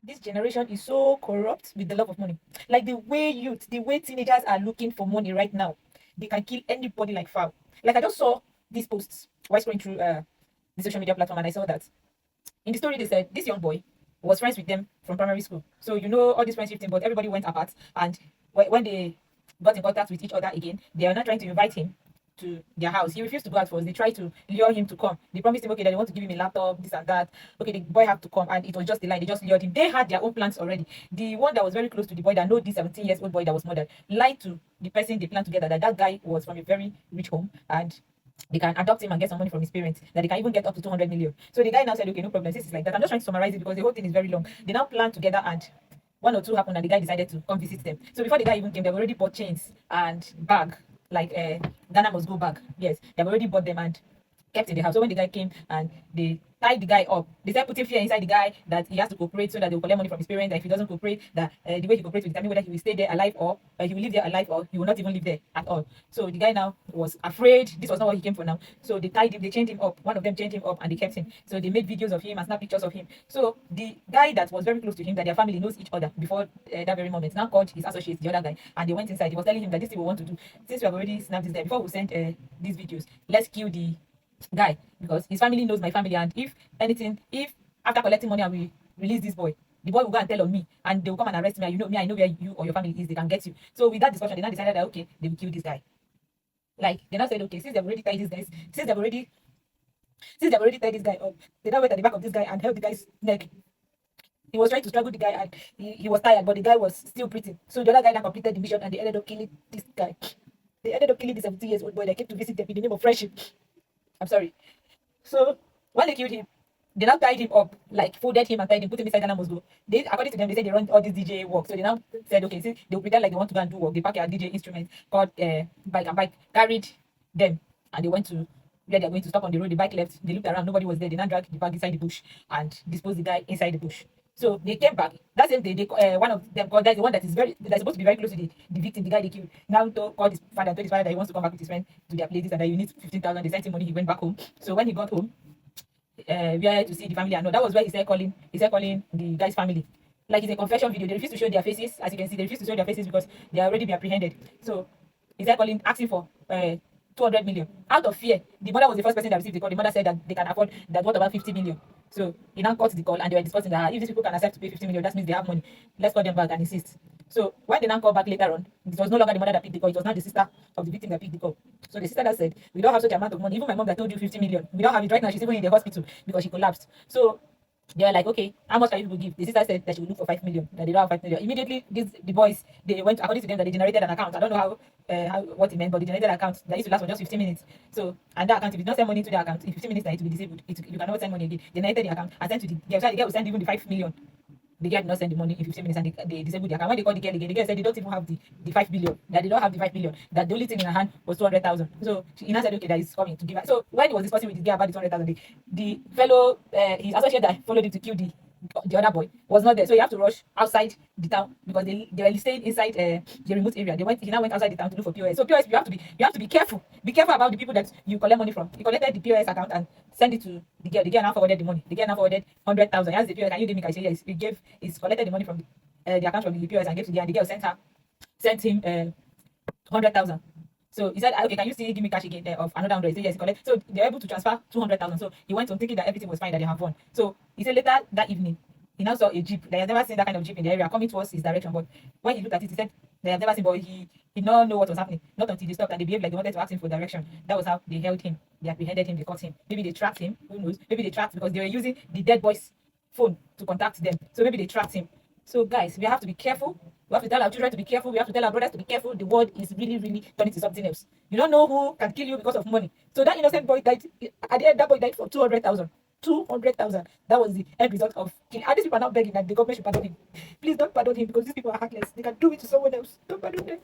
This generation is so corrupt with the love of money. Like the way youth, the way teenagers are looking for money right now, they can kill anybody like foul. Like I just saw these posts while scrolling through the social media platform, and I saw that in the story they said this young boy was friends with them from primary school. So you know all these friendship thing, but everybody went apart, and when they got in contact with each other again, they are not trying to invite him to their house. He refused to go at first. They tried to lure him to come. They promised him, okay, that they want to give him a laptop, this and that. Okay, the boy had to come, and it was just a lie. They just lured him. They had their own plans already. The one that was very close to the boy, that know this 17 years old boy that was murdered, lied to the person they planned together that that guy was from a very rich home and they can adopt him and get some money from his parents, that they can even get up to 200 million. So the guy now said, okay, no problem. This is like that. I'm just trying to summarize it because the whole thing is very long. They now planned together, and one or two happened, and the guy decided to come visit them. So before the guy even came, they've already bought chains and bag, like Ghana must go bag. Yes, they've already bought them and kept in the house. So when the guy came and they tied the guy up, they started putting fear inside the guy that he has to cooperate so that they will collect money from his parents. That if he doesn't cooperate, that the way he cooperates will determine whether he will stay there alive or he will live there alive or he will not even live there at all. So the guy now was afraid. This was not what he came for now. So they tied him, they chained him up. One of them chained him up and they kept him. So they made videos of him and snap pictures of him. So the guy that was very close to him, that their family knows each other before that very moment, now called his associate, the other guy, and they went inside. He was telling him that this thing we want to do. Since we have already snapped this guy, before we send these videos, let's kill the guy because his family knows my family, and if anything, if after collecting money and we release this boy, the boy will go and tell on me and they will come and arrest me, and you know me, I know where you or your family is, they can get you. So with that discussion, they now decided that okay, they will kill this guy. Like they now said, okay, since they've already tied these guys, since they've already tied this guy up, they now went at the back of this guy and held the guy's neck. He was trying to strangle the guy, and he was tired, but the guy was still breathing. So the other guy now completed the mission, and they ended up killing this guy. They ended up killing this 17 years old boy that came to visit them in the name of friendship. I'm sorry. So when they killed him, they now tied him up, like folded him and tied him, put him inside Ghana Moscow. They, according to them, they said they run all this DJ work. So they now said, okay, see, they will pretend like they want to go and do work. They pack a DJ instrument called bike, and bike carried them, and they went to where they're going to stop on the road. The bike left. They looked around, nobody was there. They now dragged the bag inside the bush and disposed the guy inside the bush. So they came back. That same day, one of them called, that's the one that is that's supposed to be very close to the victim, the guy they killed. Now called his father and told his father that he wants to come back with his friend to their places and that you need 15,000. They sent him money. He went back home. So when he got home, where to see the family and no, that was where he started calling the guy's family. Like it's a confession video. They refuse to show their faces. As you can see, they refuse to show their faces because they are already been apprehended. So he started calling, asking for 200 million. Out of fear, the mother was the first person that received the call. The mother said that they can afford that. What about 50 million? So he now got the call and they were discussing that if these people can accept to pay 50 million, that means they have money. Let's call them back and insist. So when they now call back later on, it was no longer the mother that picked the call. It was now the sister of the victim that picked the call. So the sister that said, we don't have such amount of money. Even my mom that told you 50 million, we don't have it right now. She's even in the hospital because she collapsed. So they were like, okay, how much can you people give? The sister said that she would look for 5 million, that they don't have 5 million. Immediately, the boys, they went, according to them, that they generated an account. I don't know how what it meant, but they generated an account that used to last for just 15 minutes. So, and that account, if you don't send money to the account, in 15 minutes, that it will be disabled. You cannot send money again. Generated the account and sent to the girl. So the girl will send even the 5 million. The girl did not send the money in 15 minutes and they disabled the account. When they called the girl said they don't even have the 5 billion, that they don't have the 5 billion, that the only thing in her hand was 200,000. So she now said, okay, that is coming to give her. So when he was discussing with the girl about the 200,000, the fellow, his associate that followed him to kill the other boy was not there. So you have to rush outside the town because they were staying inside the remote area. He now went outside the town to look for POS. So POS, you have to be careful. Be careful about the people that you collect money from. He collected the POS account and sent it to the girl. The girl now forwarded the money. The girl now forwarded 100,000. He asked the POS, can you give me cash? Yes. He's collected the money from the account from the POS and gave to the girl. And the girl sent him 100,000. So he said, okay, can you still give me cash again of another 100? He said, yes, collect. So they were able to transfer 200,000. So he went on thinking that everything was fine, that they have won. So he said later that evening, he now saw a jeep. They had never seen that kind of jeep in the area coming towards his direction. But when he looked at it, he said they have never seen, but he did not know what was happening. Not until they stopped and they behaved like they wanted to ask him for direction. That was how they held him. They apprehended him. They caught him. Maybe they tracked him. Who knows? Maybe they tracked because they were using the dead boy's phone to contact them. So maybe they tracked him. So guys, we have to be careful. We have to tell our children to be careful. We have to tell our brothers to be careful. The world is really, really turning to something else. You don't know who can kill you because of money. So that innocent boy died. At the end, that boy died for 200,000. 200,000. That was the end result of killing. And these people are now begging that the government should pardon him. Please don't pardon him because these people are heartless. They can do it to someone else. Don't pardon them.